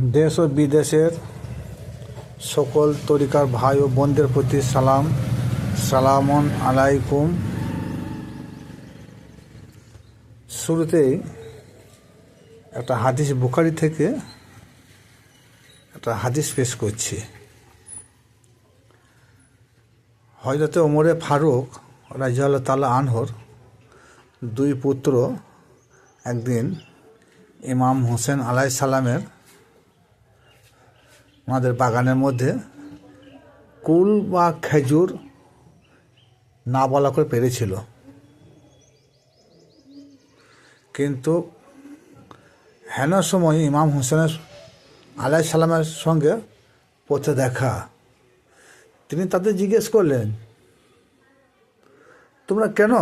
দেশ ও বিদেশের সকল তরিকার ভাই ও বোনদের প্রতি সালাম, সালামুন আলাইকুম। শুরুতেই একটা হাদিস বুখারী থেকে একটা হাদিস পেশ করছি। হযরতে ওমরে ফারুক রাদিয়াল্লাহু তাআলা আনহুর দুই পুত্র একদিন ইমাম হোসেন আলাইহিস সালামের ওনাদের বাগানের মধ্যে কুল বা খেজুর না বলা করে পেরেছিল, কিন্তু হেন সময় ইমাম হোসেনের আলাইহিস সালামের সঙ্গে পথে দেখা। তিনি তাদের জিজ্ঞেস করলেন, তোমরা কেন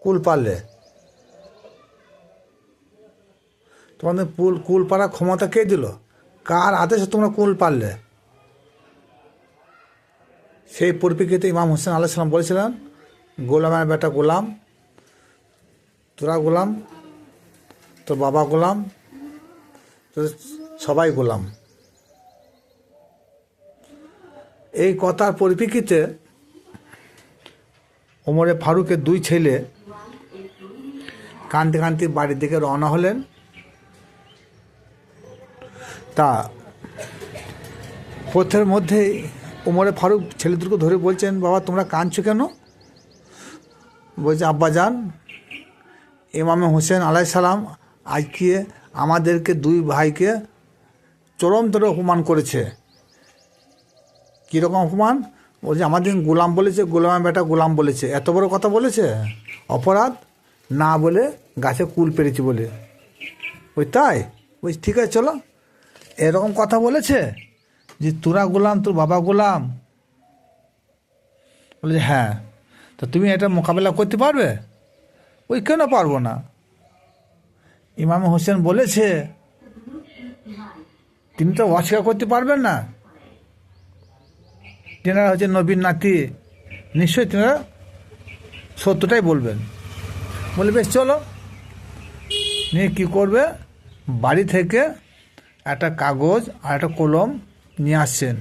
কুল পারলে? তোমাদের কুল পাড়ার ক্ষমতা কে দিল? কার আদেশে তোমরা কুল পারলে? সেই পরিপ্রেক্ষিতে ইমাম হোসেন আলাইহিস সালাম বলেছিলেন, গোলামের বেটা গোলাম, তোরা গোলাম, তোর বাবা গোলাম, সবাই গোলাম। এই কথার পরিপ্রেক্ষিতে ওমরে ফারুকের দুই ছেলে কাঁদতে কাঁদতে বাড়ির দিকে রওনা হলেন। তা পথের মধ্যেই ওমরে ফারুক ছেলেদেরকে ধরে বলছেন, বাবা তোমরা কাঁদছো কেন? বলছে, আব্বাজান, ইমাম হোসেন আলাইহিস সালাম আজকে আমাদেরকে দুই ভাইকে চরমতর অপমান করেছে। কীরকম অপমান? বলছে, আমাদের গোলাম বলেছে, গোলামের বেটা গোলাম বলেছে। এত বড় কথা বলেছে, অপরাধ না বলে গাছে কুল পেরেছি বলে। ওই তাই? বলছি, ঠিক আছে চলো। এরকম কথা বলেছে যে তোরা গোলাম, তোর বাবা গোলাম? বলছে, হ্যাঁ। তো তুমি এটা মোকাবেলা করতে পারবে? ওই কেন পারবো না? ইমাম হোসেন বলেছে, তিনি তো অস্বীকার করতে পারবেন না। তেনারা হচ্ছে নবীর নাতি, নিশ্চয়ই তেনারা সত্যটাই বলবেন। বলে, বেশ চলো। নিয়ে কী করবে? বাড়ি থেকে একটা কাগজ আর একটা কলম নিয়ে আসছেন।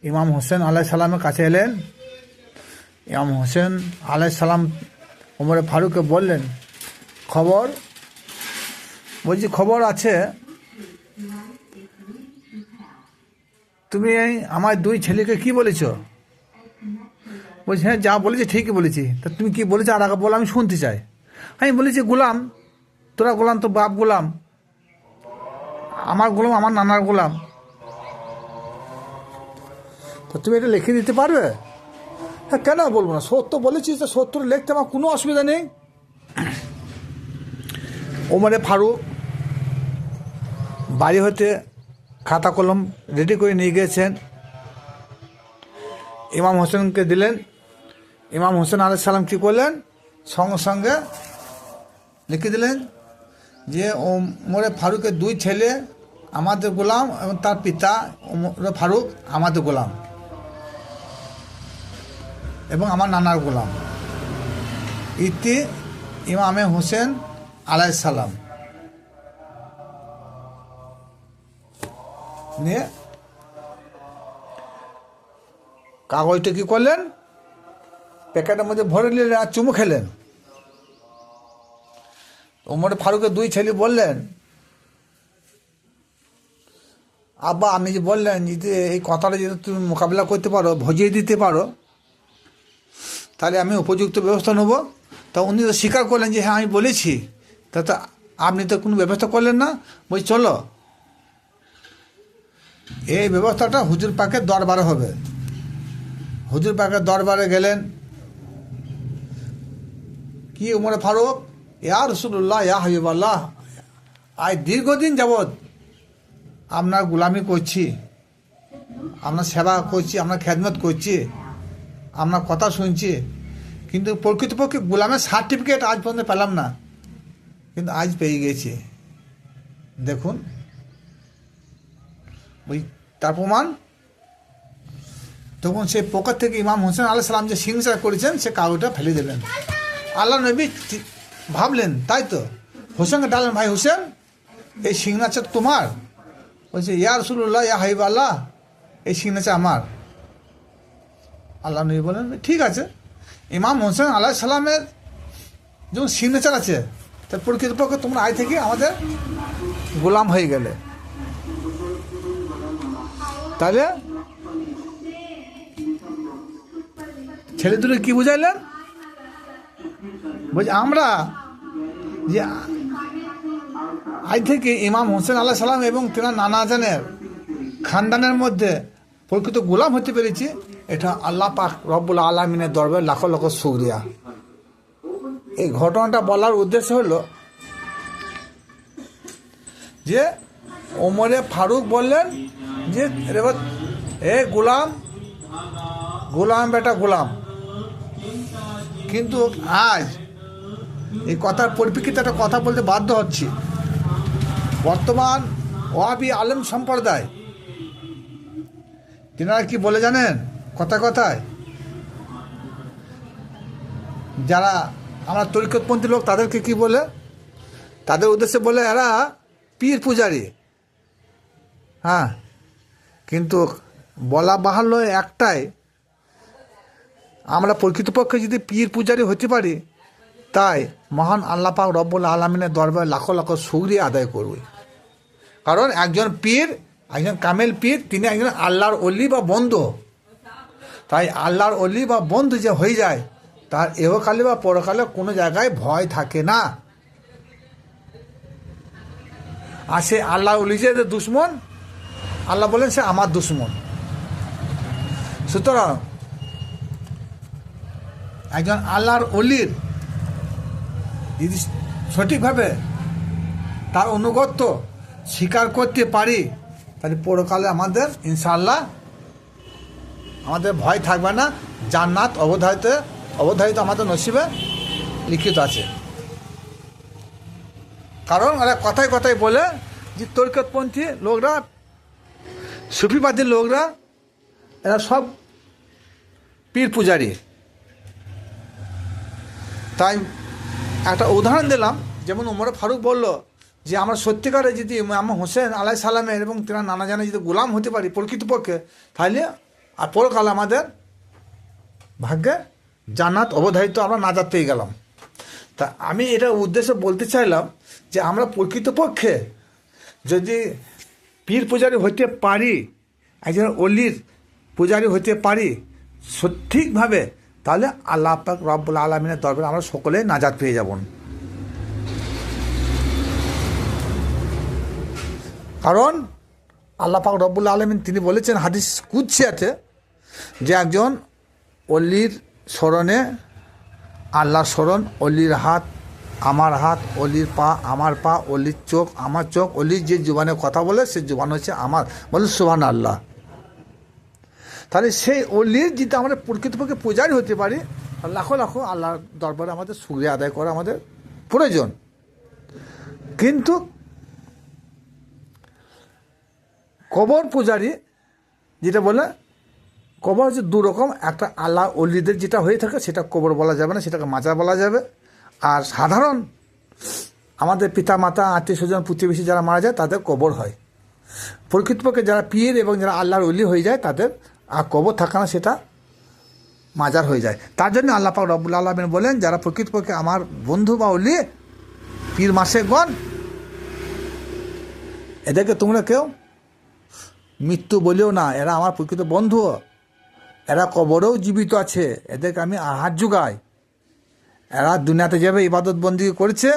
ইমাম হোসেন আলাইহিস সালামের কাছে এলেন। ইমাম হোসেন আলাইহিস সালাম ওমরে ফারুককে বললেন, খবর? বলছি, খবর আছে। তুমি আমার দুই ছেলেকে কি বলেছ? বলছি, হ্যাঁ যা বলেছি ঠিকই বলেছি। তা তুমি কি বলেছো আর আগে বলো, আমি শুনতে চাই। আমি বলেছি, গোলাম, তোরা গোলাম, তো বাপ গোলাম, আমার গোলাম আমার নানার গোলাম। তো তুমি এটা লিখে দিতে পারবে? হ্যাঁ, কেন বলবো না? সত্য বলেছি, তো সত্য লিখতে আমার কোনো অসুবিধা নেই। ওমরে ফারুক বাড়ি হতে খাতা কলম রেডি করে নিয়ে গিয়েছেন, ইমাম হোসেনকে দিলেন। ইমাম হোসেন আলাইহিস সালাম কী করলেন? সঙ্গে সঙ্গে লিখে দিলেন যে ওমরে ফারুকের দুই ছেলে আমাদের গোলাম এবং তার পিতা ওমরে ফারুক আমাদের গোলাম এবং আমার নানার গোলাম। ইতি ইমামে হোসেন আলাইহিস সালাম। নিয়ে কাগজটা কী করলেন? প্যাকেটের মধ্যে ভরে নিলেন আর চুমু খেলেন। ওমর ফারুকের দুই ছেলে বললেন, আব্বা আপনি যে বললেন যে এই কথাটা যদি তুমি মোকাবিলা করতে পারো, ভজিয়ে দিতে পারো, তাহলে আমি উপযুক্ত ব্যবস্থা নেব। তা উনি তো স্বীকার করলেন যে হ্যাঁ আমি বলেছি। তা তো আপনি তো কোনো ব্যবস্থা করলেন না। বলছি, চলো এই ব্যবস্থাটা হুজুর পাকের দরবারে হবে। হুজুর পাকের দরবারে গেলেন। কি ওমর ফারুক, ইয়া রাসূলুল্লাহ, ইয়া হাবিবাল্লাহ, আজ দীর্ঘদিন যাবৎ আপনার গোলামি করছি, আপনার সেবা করছি, আপনার খেদমত করছি, আপনার কথা শুনছি, কিন্তু প্রকৃতপক্ষে গোলামের সার্টিফিকেট আজ পর্যন্ত পেলাম না, কিন্তু আজ পেয়ে গেছি। দেখুন ওই তার প্রমাণ। তখন সেই পকেট থেকে ইমাম হোসেন আলাইহিস সালাম যে সিগনেচার করেছেন সে কাগজটা ফেলে দিলেন। আল্লাহ নবী ভাবলেন, তাই তো হোসেনকে ডালেন, ভাই হোসেন এই সিগনেচার তোমার? বলছে ইয়া রাসূলুল্লাহ, ইয়া হাবিব আল্লাহ, এই সিগনেচার আমার। আল্লাহ নবী বলেন ঠিক আছে, ইমাম হোসেন আলাইহিস সালামের যখন সিগনেচার আছে, তার প্রকৃতপক্ষে তোমরা আজ থেকে আমাদের গোলাম হয়ে গেলে। তাহলে ছেলে দুটো কি বুঝাইলেন? বলছে আমরা যে আজ থেকে ইমাম হোসেন আলাইহিস সালাম এবং তেনার নানা জানের খানদানের মধ্যে প্রকৃত গোলাম হতে পেরেছি, এটা আল্লাহ পাক রব্বুল আলামিনের দরবারে লাখো লাখো শুকরিয়া। এই ঘটনাটা বলার উদ্দেশ্য হলো যে ওমরে ফারুক বললেন যে এ গোলাম, গোলাম বেটা গোলাম। কিন্তু আজ এই কথার পরিপ্রেক্ষিতে একটা কথা বলতে বাধ্য হচ্ছি। বর্তমান ওয়াহাবি আলেম সম্প্রদায় তিনারা কি বলে জানেন? কথায় যারা আমরা তরিকতপন্থী লোক তাদেরকে কি বলে? তাদের উদ্দেশ্যে বলে এরা পীর পূজারী। হ্যাঁ, কিন্তু বলা বাহুল্য একটাই, আমরা প্রকৃতপক্ষে যদি পীর পূজারী হতে পারি, তাই মহান আল্লাহ পাক রব্বুল আলামিনের দরবারে লাখো লাখো শুকরিয়া আদায় করবে। কারণ একজন পীর, একজন কামেল পীর, তিনি একজন আল্লাহর অলি বা বন্ধু। তাই আল্লাহর অলি বা বন্ধু যে হয়ে যায়, তার এহকালে বা পরকালে কোনো জায়গায় ভয় থাকে না। আর সে আল্লাহর অলি যে দুশ্মন, আল্লাহ বলেন সে আমার দুশ্মন। সুতরাং একজন আল্লাহর অলির যদি সঠিকভাবে তার অনুগত্য স্বীকার করতে পারি, তাহলে পরকালে আমাদের ইনশাআল্লাহ আমাদের ভয় থাকবে না। জান্নাত অবধারিত আমাদের নসিবে লিখিত আছে। কারণ ওরা কথায় বলে যে তরিকতপন্থী লোকরা, সুফিবাদী লোকরা, এরা সব পীর পূজারী। তাই একটা উদাহরণ দিলাম, যেমন ওমর ফারুক বলল যে আমরা সত্যিকারে যদি ইমাম হোসেন আলাইহিস সালামের এবং তেনার নানা জানে যদি গোলাম হতে পারি প্রকৃতপক্ষে, তাহলে আর পরকাল আমাদের ভাগ্যে জান্নাত অবধারিত, আমরা নাজাত পেয়ে গেলাম। তা আমি এটা উদ্দেশ্য বলতে চাইলাম যে আমরা প্রকৃতপক্ষে যদি পীর পূজারী হতে পারি, একজন অলির পূজারী হতে পারি সঠিকভাবে, তাহলে আল্লাহ পাক রব্বুল আলামিনের দরবারে আমরা সকলে নাজাত পেয়ে যাব। কারণ আল্লাহ পাক রব্বুল আলামিন তিনি বলেছেন হাদিস কুদসি আছে যে একজন অলির স্মরণে আল্লাহর স্মরণ, অলির হাত আমার হাত, অলির পা আমার পা, অলির চোখ আমার চোখ, অলির যে জুবানে কথা বলে সে জুবান হচ্ছে আমার, বলে সুবহানাল্লাহ। তাহলে সেই অলির যদি আমরা প্রকৃতপক্ষে পূজারী হতে পারি, লাখো লাখো আল্লাহর দরবারে আমাদের শুকরিয়া আদায় করা আমাদের প্রয়োজন। কিন্তু কবর পূজারী যেটা বলে, কবর হচ্ছে দু রকম। একটা আল্লাহ অলিদের যেটা হয়ে থাকে সেটা কবর বলা যাবে না, সেটাকে মাজার বলা যাবে। আর সাধারণ আমাদের পিতা মাতা আত্মীয় স্বজন প্রতিবেশী যারা মারা যায় তাদের কবর হয়। প্রকৃতপক্ষে যারা পীর এবং যারা আল্লাহর অলি হয়ে যায় তাদের আর কবর থাকে না, সেটা মাজার হয়ে যায়। তার জন্য আল্লাহ পাক রব্বুল আলামিন বলেন যারা প্রকৃতপক্ষে আমার বন্ধু বা অলি পীর মাসেকগণ, এদেরকে তোমরা কেউ মৃত্যু বলিও না, এরা আমার প্রকৃত বন্ধু, এরা কবরেও জীবিত আছে, এদেরকে আমি আহার যোগাই। এরা দুনিয়াতে যেভাবে ইবাদত বন্দিগি করেছে,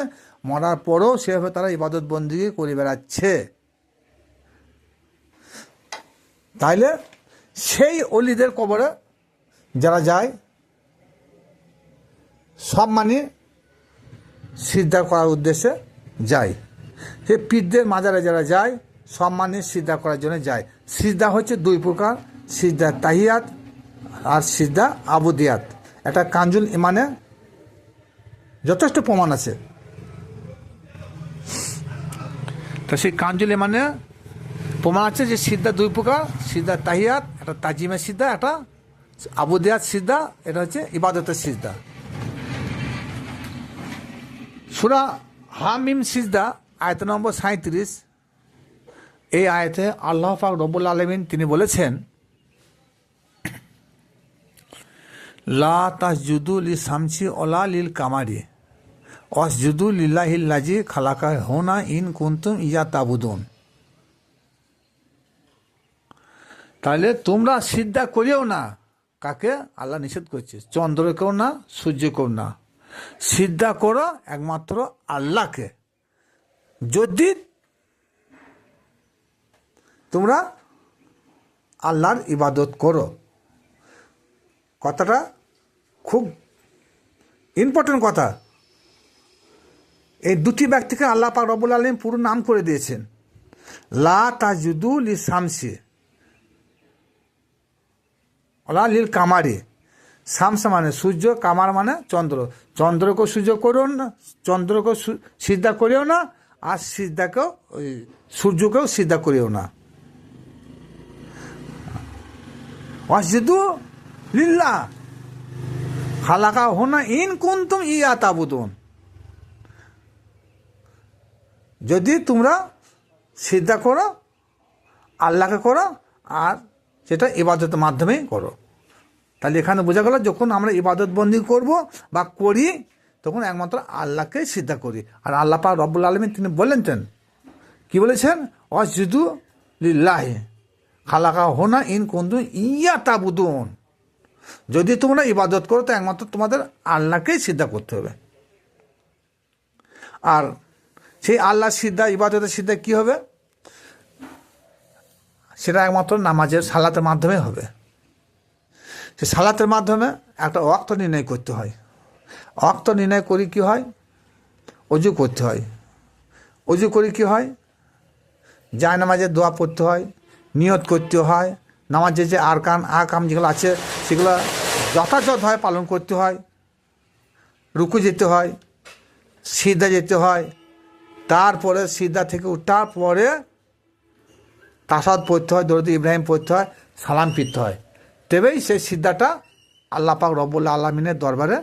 মরার পরেও সেভাবে তারা ইবাদত বন্দিগি করে বেড়াচ্ছে। তাইলে সেই অলিদের কবরে যারা যায় সব মানে সিজদা করার উদ্দেশ্যে যায়। সে পীরদের মাজারে যারা যায় সব মানে সিজদা করার জন্য যায়। সিজদা হচ্ছে দুই প্রকার, সিজদা তাহিয়াত আর সিজদা আবুদিয়াত। এটা কানজুল ইমানে যথেষ্ট প্রমাণ আছে। তো সেই কানজুল ইমানে প্রমাণ আছে যে সিজদা দুই প্রকার, সিজদা তাহিয়াত, একটা তাজিমের সিজদা, একটা আবুদিয়াত সিজদা, এটা হচ্ছে ইবাদতের সিজদা। সূরা হামিম সিজদা আয়াত নম্বর 37, এই আয়াতে আল্লাহ পাক রব্বুল আলামিন তিনি বলেছেন, লা তাসজুদু লিশামসি ওয়ালা লিল কামারি ওয়াসজুদু লিল্লাহিল্লাযী খালাকাহুনা ইন কুনতুম ইয়া তাবুদুন। তাহলে তোমরা সিজদা করিও না, কাকে? আল্লাহ নিষেধ করছে। চন্দ্রকেও না, সূর্যকেও না, সিজদা করো একমাত্র আল্লাহকে, যদি তোমরা আল্লাহর ইবাদত করো। কথাটা খুব ইম্পর্টেন্ট কথা। এই দুটি ব্যক্তিকে আল্লাহ পাক রব্বুল আলামিন পুরো নাম করে দিয়েছেন, লা তাসজুদু লিশামসি ওয়ালা লিল কামারি। শামস মানে সূর্য, কামার মানে চন্দ্র। চন্দ্রকেও সূর্য করো না, চন্দ্রকেও সিজদা করিও না, আর সিজদাকেও ওই সূর্যকেও সিজদা করিও না। ওয়াসজুদু লিল্লাহ খালাকাহুনা ইন কুনতুম ইয়া তাবুদুন। যদি তোমরা সিজদা করো আল্লাহকে করো, আর সেটা ইবাদতের মাধ্যমেই করো। তাহলে এখানে বোঝা গেল, যখন আমরা ইবাদত বন্দি করব বা করি, তখন একমাত্র আল্লাহকে সিজদা করি। আর আল্লাহ পাক রব্বুল আলামিন তিনি বলেছেন, কি বলেছেন? ওয়াসজুদু লিল্লাহি খালাকাহুনা ইন কুনতুম ইয়া তাবুদুন। যদি তোমরা ইবাদত করো, তো একমাত্র তোমাদের আল্লাহকেই সিজদা করতে হবে। আর সেই আল্লাহ সিজদা, ইবাদতের সিজদা কি হবে? সেটা একমাত্র নামাজের সালাতের মাধ্যমে হবে। সে সালাতের মাধ্যমে একটা ওয়াক্ত নির্ণয় করতে হয়। ওয়াক্ত নির্ণয় করি কি হয়? অজু করতে হয়। অজু করি কি হয়? যায় নামাজের দোয়া পড়তে হয়, নিয়ত করতে হয়, নামাজের যে আকাম যেগুলো আছে সেগুলো যথাযথভাবে পালন করতে হয়, রুকু যেতে হয়, সিজদা যেতে হয়, তারপরে সিজদা থেকে ওঠার পরে তাশাহুদ পড়তে হয়, দরুদ ইব্রাহিম পড়তে হয়, সালাম ফিরতে হয়। তবেই সেই সিজদাটা আল্লাহ পাক রব্বুল আলামিনের দরবারে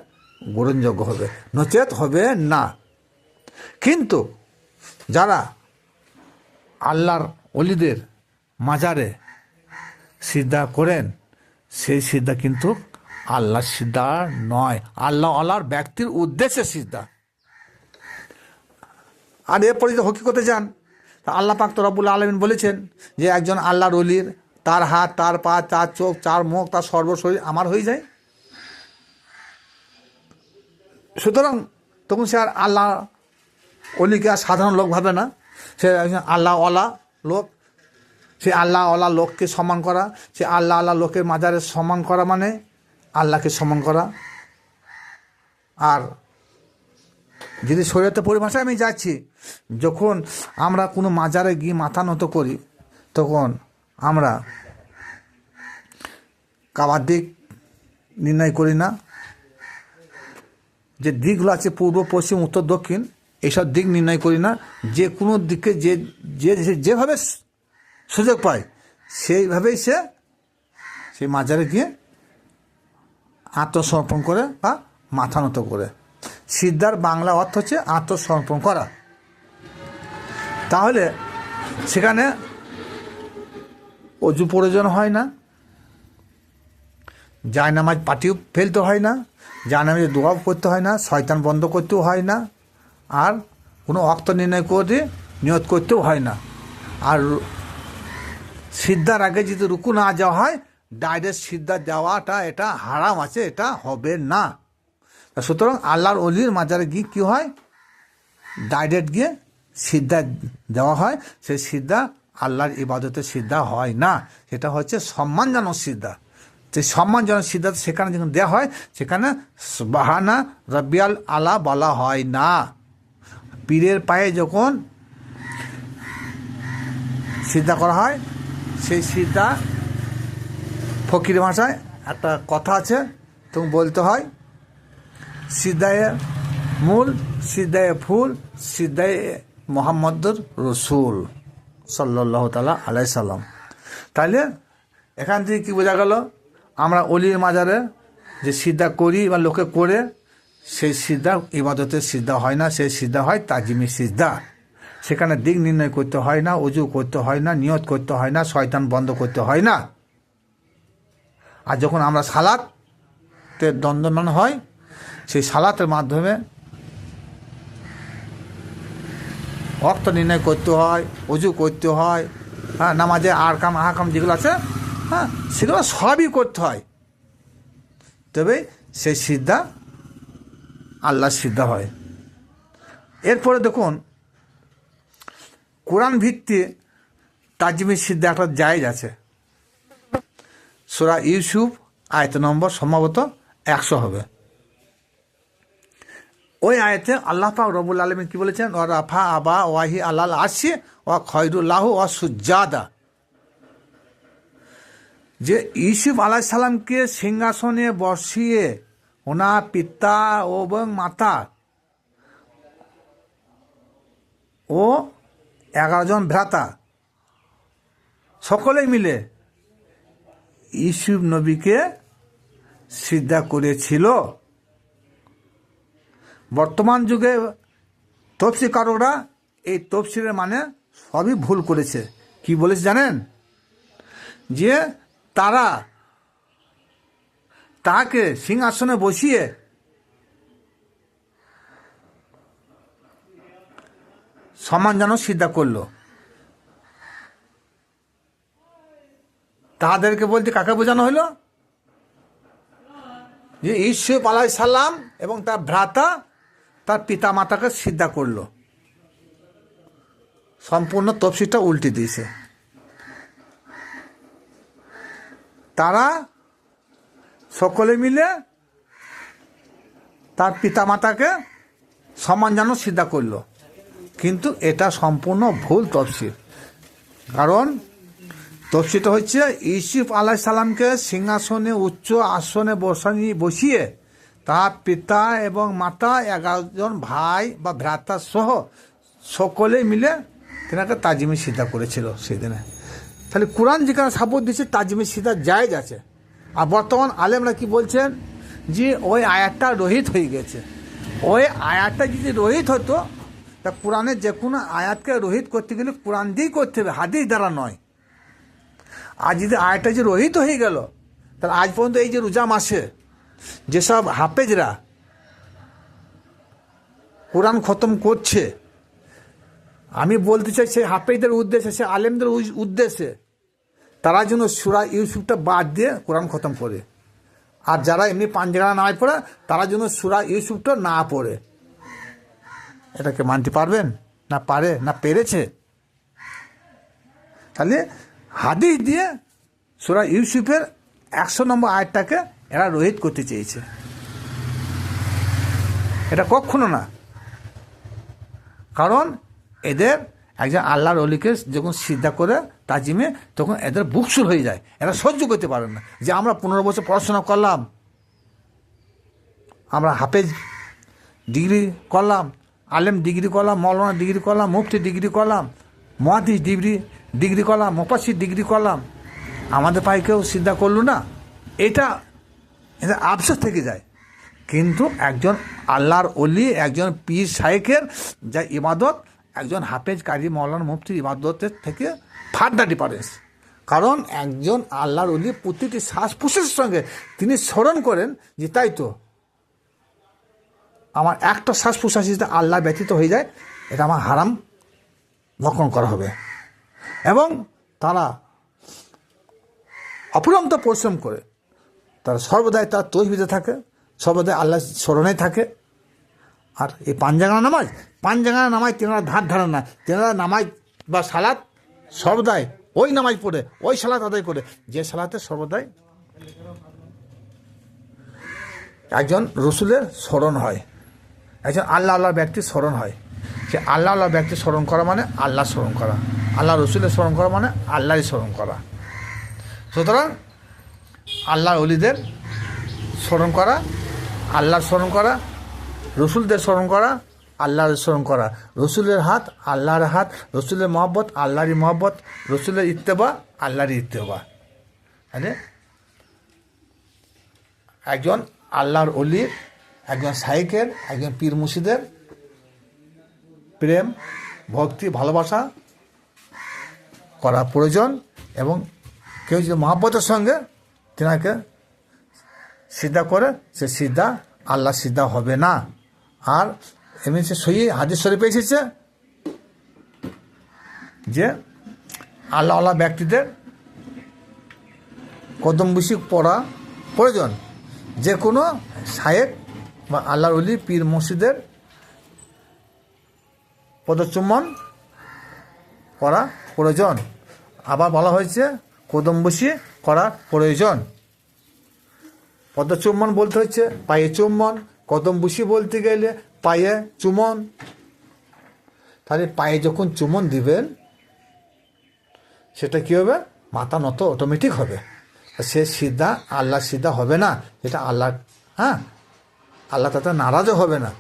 গ্রহণযোগ্য হবে, নচেত হবে না। কিন্তু যারা আল্লাহর ওলিদের মাজারে সিজদা করেন, সেই সিজদা কিন্তু আল্লাহর সিজদা নয়, আল্লাহর ব্যক্তির উদ্দেশ্যে সিজদা। আর এরপরে যদি হকিকতে যান, আল্লাহ পাক তো রব্বুল আলামিন বলেছেন যে একজন আল্লাহর ওলির তার হাত, তার পা, তার চোখ, তার মুখ, তার সর্বশরীর আমার হয়ে যায়। সুতরাং তখন সে আর আল্লাহ ওলিকে আর সাধারণ লোক ভাবে না, সে একজন আল্লাহওয়ালা লোক। সে আল্লাহওয়ালা লোককে সম্মান করা, সে আল্লাহ লোকের মাজারে সম্মান করা মানে আল্লাহকে সম্মান করা। আর যদি শরীয়তের পরিভাষায় আমি যাচ্ছি, যখন আমরা কোনো মাজারে গিয়ে মাথা নত করি, তখন আমরা কাবার দিক নির্ণয় করি না। যে দিকগুলো আছে পূর্ব, পশ্চিম, উত্তর, দক্ষিণ, এইসব দিক নির্ণয় করি না। যে কোনো দিকে যেভাবে সুযোগ পায় সেইভাবেই সে সেই মাজারে গিয়ে আত্মসমর্পণ করে বা মাথা নত করে। সিজদার বাংলা অর্থ হচ্ছে আত্মসমর্পণ করা। তাহলে সেখানে অজু প্রয়োজন হয় না, জায়নামাজ পাটিও ফেলতে হয় না, জায়নামাজে দোয়াও করতে হয় না, শয়তান বন্ধ করতেও হয় না, আর কোনো ওয়াক্ত নির্ণয় করে নিয়ত করতেও হয় না। আর সিজদার আগে যদি রুকু না যাওয়া হয়, ডাইরেক্ট সিজদা যাওয়াটা এটা হারাম আছে, এটা হবে না। সুতরাং আল্লাহর ওলির মাজারে গিয়ে কী হয়? ডাইরেক্ট গিয়ে সিজদা দেওয়া হয়। সেই সিজদা আল্লাহর ইবাদতের সিজদা হয় না, সেটা হচ্ছে সম্মানজনক সিজদা। সেই সম্মানজনক সিজদা সেখানে যখন দেওয়া হয়, সেখানে সুবহানা রাব্বিয়াল আলা বলা হয় না। পীরের পায়ে যখন সিজদা করা হয়, সেই সিজদা ফকির ভাষায় একটা কথা আছে, তখন বলতে হয় সিজদায়ে মূল, সিজদায়ে ফুল, সিজদায়ে মুহাম্মদুর রসুল সাল্লাল্লাহু তাআলা আলাইহি সাল্লাম। তাহলে এখান থেকে কি বোঝা গেল? আমরা অলির মাজারে যে সিজদা করি বা লোকে করে, সেই সিজদা ইবাদতের সিজদা হয় না, সেই সিজদা হয় তাজিমি সিজদা। সেখানে দিক নির্ণয় করতে হয় না, অজু করতে হয় না, নিয়ত করতে হয় না, শয়তান বন্ধ করতে হয় না। আর যখন আমরা সালাতে দণ্ডমান হয়, সেই সালাতের মাধ্যমে ওয়াক্ত নির্ণয় করতে হয়, অজু করতে হয়, হ্যাঁ, নামাজে আহকাম যেগুলো আছে, হ্যাঁ, সেগুলো সবই করতে হয়। তবে সেই সিদ্ধা আল্লাহর সিদ্ধা হয়। এরপরে দেখুন, কোরআন ভিত্তি তাজমির সিদ্ধা একটা জায়েজ আছে। সূরা ইউসুফ আয়াত নম্বর সম্ভবত 100 হবে। ওই আয়াতে আল্লাহ পাক রব্বুল আলামিন কি বলেছেন? ওয়া রাফা আবা ওয়াহি আলাল আরশি ওয়া খয়রুল্লাহু ওয়া সুজ্জাদা, যে ইউসুফ আলাইহিস সালামকে সিংহাসনে বসিয়ে ওনার পিতা এবং মাতা ও 11 জন ভ্রাতা সকলেই মিলে ইউসুফ নবীকে সিজদা করেছিল। বর্তমান যুগে তফসিরকারকরা এই তফসিরের মানে সবই ভুল করেছে। কি বলেছে জানেন? যে তারা তাকে সিংহাসনে বসিয়ে সম্মানজনক সিজদা করলো। তাদেরকে বলতে কাকে বোঝানো হলো? যে ইউসুফ আলাইহিস সালাম এবং তার ভ্রাতা তার পিতা মাতাকে সিজদা করলো। সম্পূর্ণ তফসিরটা উল্টে দিয়েছে। তারা সকলে মিলে তার পিতা মাতাকে সম্মানজনক সিজদা করলো, কিন্তু এটা সম্পূর্ণ ভুল তফসির। কারণ তফসিরটা হচ্ছে ইউসুফ আলাইহিস সালামকে সিংহাসনে উচ্চ আসনে বসিয়ে তার পিতা এবং মাতা 11 জন ভাই বা ভ্রাতা সহ সকলে মিলে তেনাকে তাজমি সিজদা করেছিল সেদিনে। তাহলে কোরআন যেখানে সাপোর্ট দিচ্ছে তাজমি সিজদা জায়েজ আছে। আর বর্তমান আলেমরা কি বলছেন? যে ওই আয়াতটা রহিত হয়ে গেছে। ওই আয়াতটা যদি রহিত হতো, তা কোরআনের যে কোনো আয়াতকে রহিত করতে গেলে কোরআন দিয়েই করতে হবে, হাদিস দ্বারা নয়। আর যদি আয়াতটা যে রহিত হয়ে গেল, তাহলে আজ পর্যন্ত এই যে রোজা মাসে যেসব হাফেজরা কোরআন খতম করছে, আমি বলতে চাই সেই হাফেজদের উদ্দেশ্যে, সে আলেমদের উদ্দেশ্যে, তারা যেন সূরা ইউসুফটা বাদ দিয়ে কোরআন খতম করে। আর যারা এমনি পাঞ্জাগানা নামাজ পড়ে, তারা যেন সূরা ইউসুফটা না পড়ে। এটাকে মানতে পারবেন? না পারে, না পেরেছে। তাহলে হাদিস দিয়ে সূরা ইউসুফের 100 নম্বর আয়াতটাকে এরা রহিত করতে চেয়েছে। এটা কখনো না। কারণ এদের একজন আল্লাহর ওলিকে যখন সিজদা করে তাজিমে, তখন এদের বুকসুর হয়ে যায়। এরা সহ্য করতে পারে না যে আমরা 15 বছর পড়াশোনা করলাম, আমরা হাফেজ ডিগ্রি করলাম, আলেম ডিগ্রি করলাম, মৌলানা ডিগ্রি করলাম, মুফতি ডিগ্রি করলাম, মুহাদ্দিস ডিগ্রি করলাম, মুফাসসির ডিগ্রি করলাম, আমাদের পায়ে কেউ সিজদা করলো না। এটা আফসোস থেকে যায়। কিন্তু একজন আল্লাহর ওলি, একজন পীর শায়েখের যা ইবাদত, একজন হাফেজ কারি মৌলানা মুফতির ইবাদতের থেকে ফার্দার ডিফারেন্স। কারণ একজন আল্লাহর ওলি প্রতিটি শ্বাস প্রশ্বাসের সঙ্গে তিনি স্মরণ করেন যে তাই তো, আমার একটা শ্বাস প্রশ্বাস যদি আল্লাহ ব্যতীত হয়ে যায়, এটা আমার হারাম ভক্ষণ করা হবে। এবং তারা অফুরন্ত পরিশ্রম করে, তারা সর্বদাই তার তসবিতে থাকে, সর্বদাই আল্লাহ স্মরণে থাকে। আর এই পাঞ্জাগানা নামাজ তেনারা ধার ধারেন না। তেনারা নামাজ বা সালাত সর্বদাই ওই নামাজ পড়ে, ওই সালাত আদায় করে, যে সালাতে সর্বদাই একজন রসুলের স্মরণ হয়, একজন আল্লাহর ব্যক্তির স্মরণ হয়। সে আল্লাহর ব্যক্তির স্মরণ করা মানে আল্লাহ স্মরণ করা, আল্লাহ রসুলের স্মরণ করা মানে আল্লাহরই স্মরণ করা। সুতরাং আল্লাহর ওলিদের স্মরণ করা, আল্লাহর স্মরণ করা, রসুলদের স্মরণ করা, আল্লাহর স্মরণ করা, রসুলের হাত আল্লাহর হাত, রসুলের মহব্বত আল্লাহরই মহব্বত, রসুলের ইত্তেবা আল্লাহরই ইত্তেবা। মানে একজন আল্লাহর ওলির, একজন শায়েখের, একজন পীর মুর্শিদের প্রেম ভক্তি ভালোবাসা করা প্রয়োজন। এবং কেউ যদি মহাব্বতের সঙ্গে তেনাকে সিদ্ধা করে, সে সিদ্ধা আল্লাহ সিদ্ধা হবে না। আর এমনি সে সহি হাদিস শরীফে এসেছে যে আল্লাহ ব্যক্তিদের কদমবুসি পড়া প্রয়োজন। যে কোনো শায়েক বা আল্লাহর ওলি পীর মসজিদের পদচুম্বন করা প্রয়োজন। আবার বলা হয়েছে কদমবুসি করা প্রয়োজন। পদচুম্বন বলতে হচ্ছে পায়ে চুম্বন, কদমবুসি বলতে গেলে পায়ে চুমন। তাহলে পায়ে যখন চুমন দিবেন সেটা কী হবে? মাথা নত অটোমেটিক হবে। সে সিদ্ধা আল্লাহ সিদ্ধা হবে না, এটা আল্লাহ আল্লাহ তাতে নারাজও হবে না।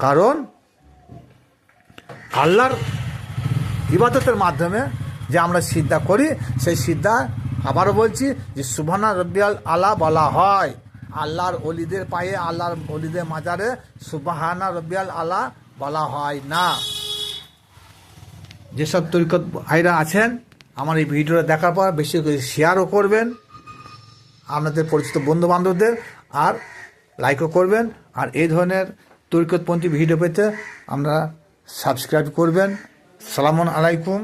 কারণ আল্লাহর ইবাদতের মাধ্যমে যে আমরা সিদ্ধা করি, সেই সিদ্ধা আবারও বলছি যে সুবহানা রব্বিয়াল আলা বলা হয়। আল্লাহর অলিদের পায়ে, আল্লাহর অলিদের মাজারে সুবহানা রব্বিয়াল আলা বলা হয় না। যেসব তরিকত ভাইরা আছেন, আমার এই ভিডিওটা দেখার পর বেশি করে শেয়ারও করবেন আপনাদের পরিচিত বন্ধুবান্ধবদের, আর লাইকও করবেন। আর এই ধরনের তরিকতপন্থী ভিডিও পেতে আমরা সাবস্ক্রাইব করবেন। সালামুন আলাইকুম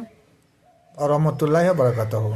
ওয়া রাহমাতুল্লাহি ওয়া বারাকাতুহু।